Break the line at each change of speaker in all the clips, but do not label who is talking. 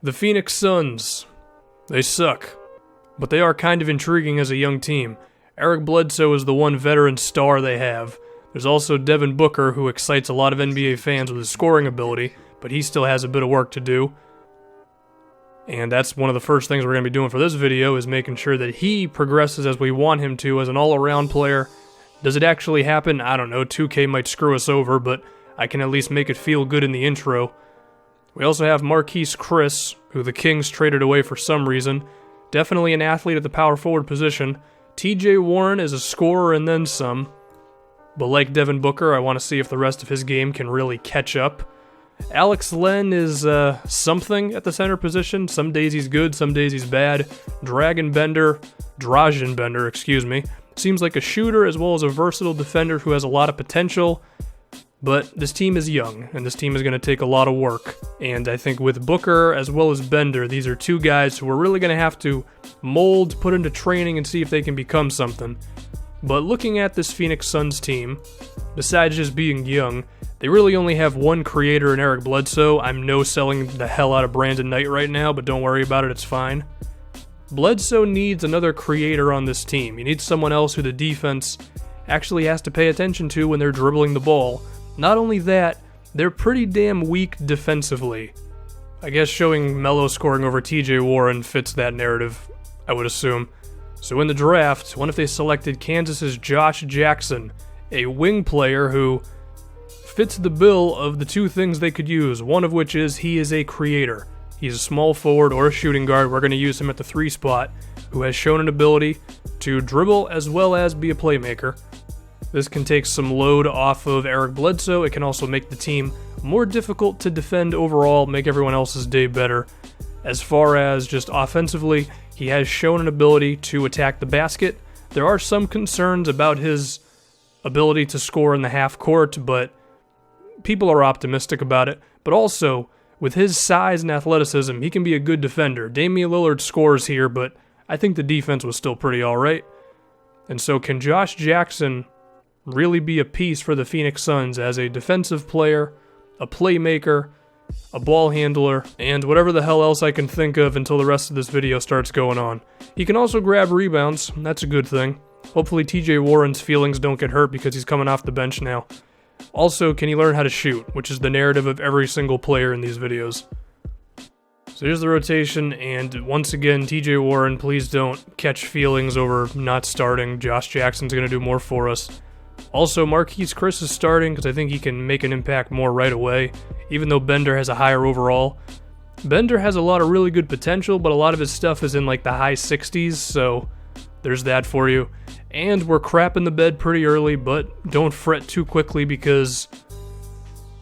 The Phoenix Suns. They suck, but they are kind of intriguing as a young team. Eric Bledsoe is the one veteran star they have. There's also Devin Booker, who excites a lot of NBA fans with his scoring ability, but he still has a bit of work to do. And that's one of the first things we're going to be doing for this video, is making sure that he progresses as we want him to as an all-around player. Does it actually happen? I don't know. 2K might screw us over, but I can at least make it feel good in the intro. We also have Marquise Chris, who the Kings traded away for some reason. Definitely an athlete at the power forward position. TJ Warren is a scorer and then some. But like Devin Booker, I want to see if the rest of his game can really catch up. Alex Len is something at the center position. Some days he's good, some days he's bad. Dragan Bender, seems like a shooter as well as a versatile defender who has a lot of potential. But this team is young, and this team is going to take a lot of work. And I think with Booker as well as Bender, these are two guys who we're really going to have to mold, put into training, and see if they can become something. But looking at this Phoenix Suns team, besides just being young, they really only have one creator in Eric Bledsoe. I'm no-selling the hell out of Brandon Knight right now, but don't worry about it, it's fine. Bledsoe needs another creator on this team. He needs someone else who the defense actually has to pay attention to when they're dribbling the ball. Not only that, they're pretty damn weak defensively. I guess showing Melo scoring over TJ Warren fits that narrative, I would assume. So in the draft, what if they selected Kansas's Josh Jackson, a wing player who fits the bill of the two things they could use, one of which is he is a creator. He's a small forward or a shooting guard. We're going to use him at the 3 spot, who has shown an ability to dribble as well as be a playmaker. This can take some load off of Eric Bledsoe. It can also make the team more difficult to defend overall, make everyone else's day better. As far as just offensively, he has shown an ability to attack the basket. There are some concerns about his ability to score in the half court, but people are optimistic about it. But also, with his size and athleticism, he can be a good defender. Damian Lillard scores here, but I think the defense was still pretty alright. And so can Josh Jackson really be a piece for the Phoenix Suns as a defensive player, a playmaker, a ball handler, and whatever the hell else I can think of until the rest of this video starts going on. He can also grab rebounds. That's a good thing. Hopefully TJ Warren's feelings don't get hurt because he's coming off the bench now. Also, can he learn how to shoot, which is the narrative of every single player in these videos. So here's the rotation, and once again, TJ Warren, please don't catch feelings over not starting. Josh Jackson's going to do more for us. Also, Marquise Chris is starting because I think he can make an impact more right away, even though Bender has a higher overall. Bender has a lot of really good potential, but a lot of his stuff is in like the high 60s, so there's that for you. And we're crapping the bed pretty early, but don't fret too quickly because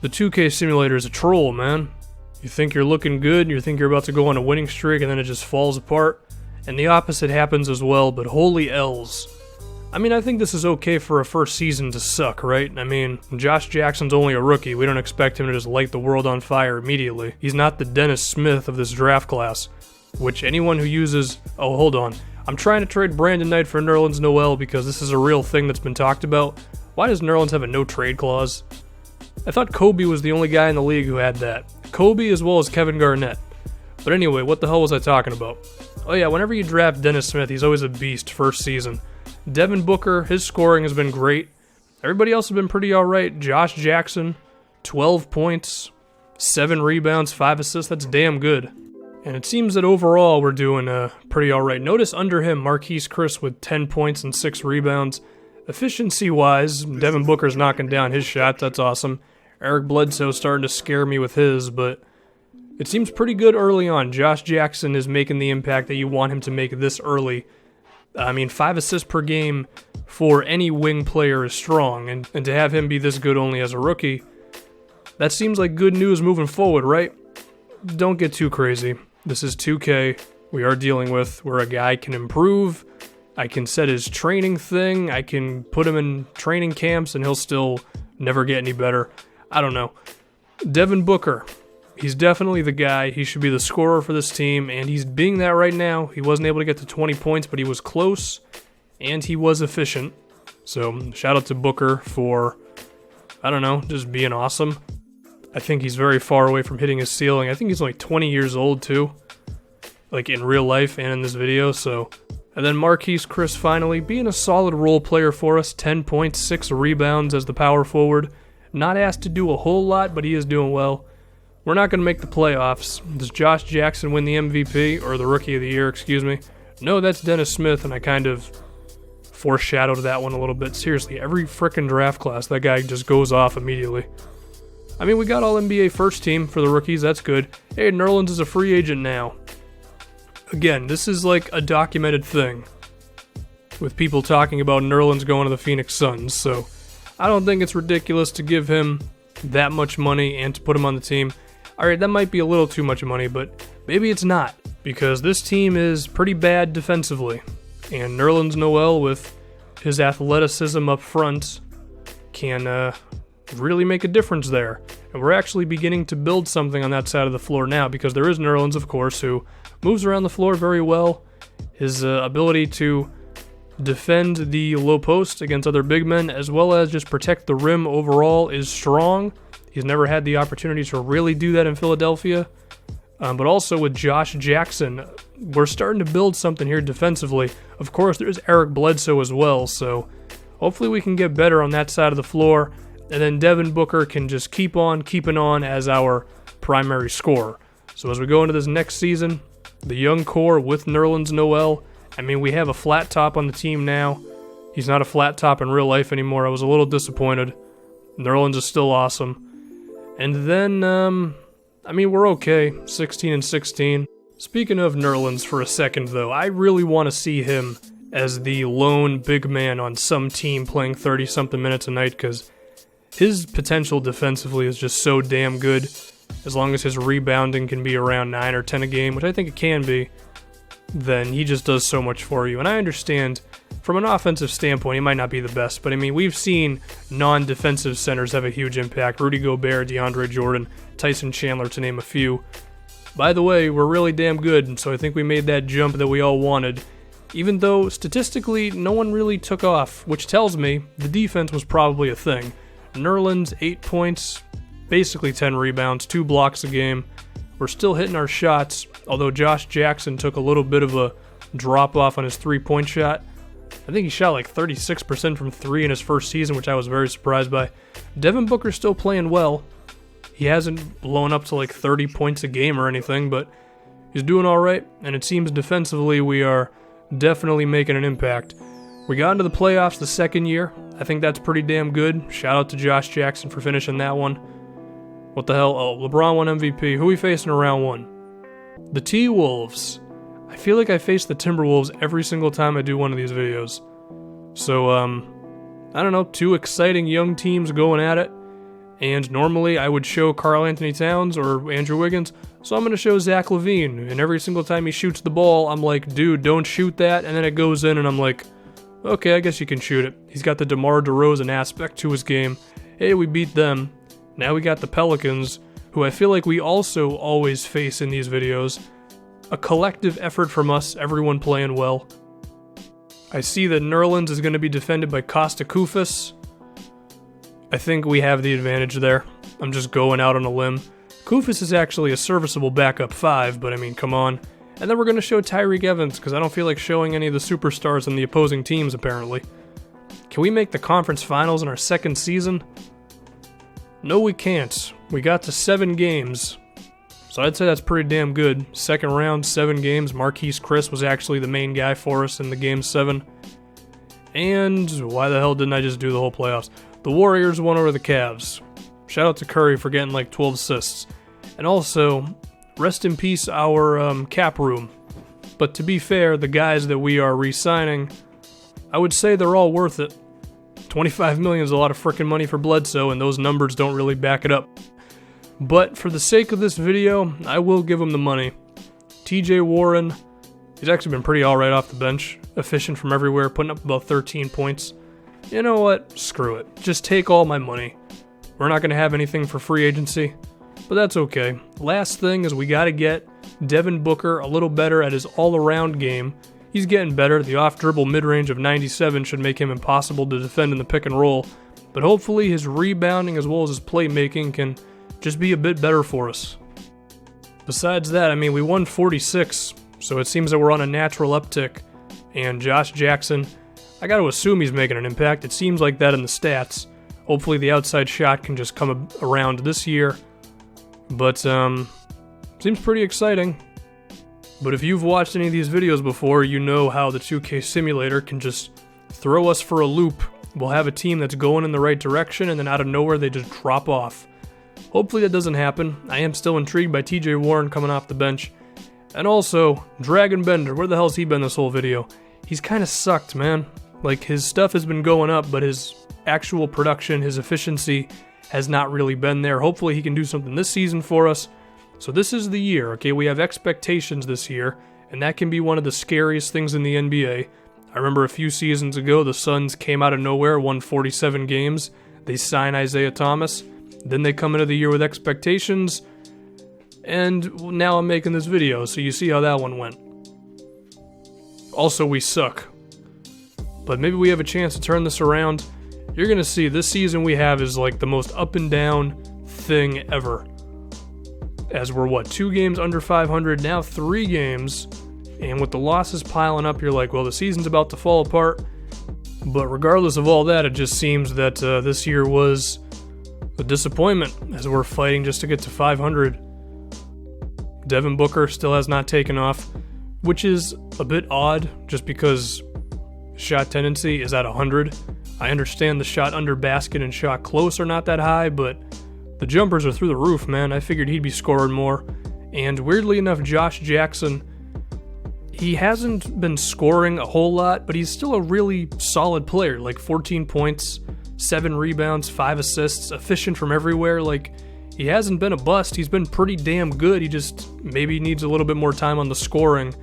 the 2K simulator is a troll, man. You think you're looking good, you think you're about to go on a winning streak, and then it just falls apart. And the opposite happens as well, but holy L's. I mean, I think this is okay for a first season to suck, right? I mean, Josh Jackson's only a rookie. We don't expect him to just light the world on fire immediately. He's not the Dennis Smith of this draft class, which anyone who uses... Oh, hold on. I'm trying to trade Brandon Knight for Nerlens Noel because this is a real thing that's been talked about. Why does Nerlens have a no-trade clause? I thought Kobe was the only guy in the league who had that. Kobe as well as Kevin Garnett. But anyway, what the hell was I talking about? Oh yeah, whenever you draft Dennis Smith, he's always a beast first season. Devin Booker, his scoring has been great. Everybody else has been pretty alright. Josh Jackson, 12 points, 7 rebounds, 5 assists. That's damn good. And it seems that overall we're doing pretty alright. Notice under him, Marquise Chris with 10 points and 6 rebounds. Efficiency-wise, Devin Booker's knocking down his shots. That's awesome. Eric Bledsoe's starting to scare me with his, but it seems pretty good early on. Josh Jackson is making the impact that you want him to make this early. I mean, 5 assists per game for any wing player is strong, and to have him be this good only as a rookie, that seems like good news moving forward, right? Don't get too crazy. This is 2K we are dealing with where a guy can improve. I can set his training thing. I can put him in training camps, and he'll still never get any better. I don't know. Devin Booker. He's definitely the guy. He should be the scorer for this team, and he's being that right now. He wasn't able to get to 20 points, but he was close, and he was efficient. So, shout out to Booker for, I don't know, just being awesome. I think he's very far away from hitting his ceiling. I think he's only 20 years old too, like in real life and in this video, so. And then Marquise Chris finally being a solid role player for us, 10 points, 6 rebounds as the power forward. Not asked to do a whole lot, but he is doing well. We're not going to make the playoffs. Does Josh Jackson win the MVP, or the Rookie of the Year, excuse me? No, that's Dennis Smith, and I kind of foreshadowed that one a little bit. Seriously, every frickin' draft class, that guy just goes off immediately. I mean, we got all NBA first team for the rookies, that's good. Hey, Nerlens is a free agent now. Again, this is like a documented thing, with people talking about Nerlens going to the Phoenix Suns, so I don't think it's ridiculous to give him that much money and to put him on the team. Alright, that might be a little too much money, but maybe it's not, because this team is pretty bad defensively, and Nerlens Noel, with his athleticism up front, can really make a difference there. And we're actually beginning to build something on that side of the floor now, because there is Nerlens, of course, who moves around the floor very well. His ability to defend the low post against other big men, as well as just protect the rim overall, is strong. He's never had the opportunity to really do that in Philadelphia. But also with Josh Jackson, we're starting to build something here defensively. Of course, there's Eric Bledsoe as well, so hopefully we can get better on that side of the floor. And then Devin Booker can just keep on keeping on as our primary scorer. So as we go into this next season, the young core with Nerlens Noel, I mean, we have a flat top on the team now. He's not a flat top in real life anymore. I was a little disappointed. Nerlens is still awesome. And then, I mean, we're okay. 16-16. Speaking of Nerlens for a second, though, I really want to see him as the lone big man on some team playing 30-something minutes a night, because his potential defensively is just so damn good. As long as his rebounding can be around 9 or 10 a game, which I think it can be, then he just does so much for you. And I understand, from an offensive standpoint, he might not be the best, but I mean, we've seen non-defensive centers have a huge impact. Rudy Gobert, DeAndre Jordan, Tyson Chandler, to name a few. By the way, we're really damn good, and so I think we made that jump that we all wanted. Even though, statistically, no one really took off, which tells me the defense was probably a thing. Nerlens, 8 points, basically 10 rebounds, 2 blocks a game. We're still hitting our shots, although Josh Jackson took a little bit of a drop-off on his three-point shot. I think he shot like 36% from 3 in his first season, which I was very surprised by. Devin Booker's still playing well. He hasn't blown up to like 30 points a game or anything, but he's doing alright, and it seems defensively we are definitely making an impact. We got into the playoffs the second year. I think that's pretty damn good. Shout out to Josh Jackson for finishing that one. What the hell? Oh, LeBron won MVP. Who are we facing in round 1? The T-Wolves. I feel like I face the Timberwolves every single time I do one of these videos. So, I don't know, 2 exciting young teams going at it. And normally I would show Karl Anthony Towns or Andrew Wiggins, so I'm going to show Zach LaVine. And every single time he shoots the ball, I'm like, dude, don't shoot that. And then it goes in and I'm like, okay, I guess you can shoot it. He's got the DeMar DeRozan aspect to his game. Hey, we beat them. Now we got the Pelicans, who I feel like we also always face in these videos. A collective effort from us, everyone playing well. I see that Nerlens is going to be defended by Costa Koufos. I think we have the advantage there. I'm just going out on a limb. Koufos is actually a serviceable backup 5, but I mean, come on. And then we're going to show Tyreke Evans, because I don't feel like showing any of the superstars on the opposing teams, apparently. Can we make the conference finals in our second season? No, we can't. We got to 7 games. So I'd say that's pretty damn good. Second round, 7 games. Marquise Chris was actually the main guy for us in the game 7. And why the hell didn't I just do the whole playoffs? The Warriors won over the Cavs. Shout out to Curry for getting like 12 assists. And also, rest in peace our cap room. But to be fair, the guys that we are re-signing, I would say they're all worth it. $25 million is a lot of frickin' money for Bledsoe, and those numbers don't really back it up. But for the sake of this video, I will give him the money. TJ Warren, he's actually been pretty alright off the bench. Efficient from everywhere, putting up about 13 points. You know what? Screw it. Just take all my money. We're not going to have anything for free agency, but that's okay. Last thing is we got to get Devin Booker a little better at his all-around game. He's getting better. The off-dribble mid-range of 97 should make him impossible to defend in the pick and roll, but hopefully his rebounding as well as his playmaking can just be a bit better for us. Besides that, I mean, we won 46, so it seems that we're on a natural uptick. And Josh Jackson, I got to assume he's making an impact. It seems like that in the stats. Hopefully the outside shot can just come around this year. But, seems pretty exciting. But if you've watched any of these videos before, you know how the 2K simulator can just throw us for a loop. We'll have a team that's going in the right direction, and then out of nowhere they just drop off. Hopefully that doesn't happen. I am still intrigued by TJ Warren coming off the bench. And also, Dragon Bender, where the hell's he been this whole video? He's kind of sucked, man. Like, his stuff has been going up, but his actual production, his efficiency, has not really been there. Hopefully he can do something this season for us. So this is the year, okay? We have expectations this year, and that can be one of the scariest things in the NBA. I remember a few seasons ago, the Suns came out of nowhere, won 47 games. They sign Isaiah Thomas. Then they come into the year with expectations, and now I'm making this video, so you see how that one went. Also, we suck. But maybe we have a chance to turn this around. You're going to see this season we have is like the most up and down thing ever. As we're, 2 games under 500, now 3 games, and with the losses piling up, you're like, well, the season's about to fall apart. But regardless of all that, it just seems that this year was a disappointment as we're fighting just to get to 500. Devin Booker still has not taken off, which is a bit odd just because shot tendency is at 100. I understand the shot under basket and shot close are not that high, but the jumpers are through the roof, man. I figured he'd be scoring more. And weirdly enough, Josh Jackson, he hasn't been scoring a whole lot, but he's still a really solid player. Like 14 points, 7 rebounds, 5 assists, efficient from everywhere. Like, he hasn't been a bust. He's been pretty damn good. He just maybe needs a little bit more time on the scoring.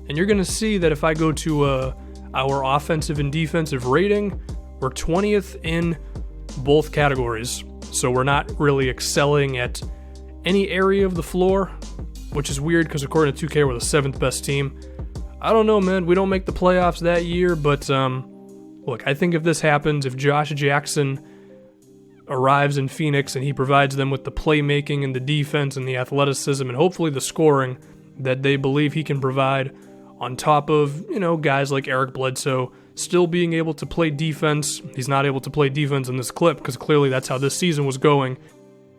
And you're going to see that if I go to our offensive and defensive rating, we're 20th in both categories. So we're not really excelling at any area of the floor, which is weird because according to 2K, we're the 7th best team. I don't know, man. We don't make the playoffs that year, but look, I think if this happens, if Josh Jackson arrives in Phoenix and he provides them with the playmaking and the defense and the athleticism and hopefully the scoring that they believe he can provide, on top of, guys like Eric Bledsoe still being able to play defense. He's not able to play defense in this clip because clearly that's how this season was going.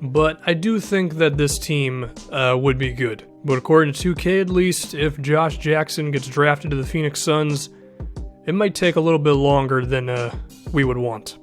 But I do think that this team would be good. But according to 2K at least, if Josh Jackson gets drafted to the Phoenix Suns, it might take a little bit longer than we would want.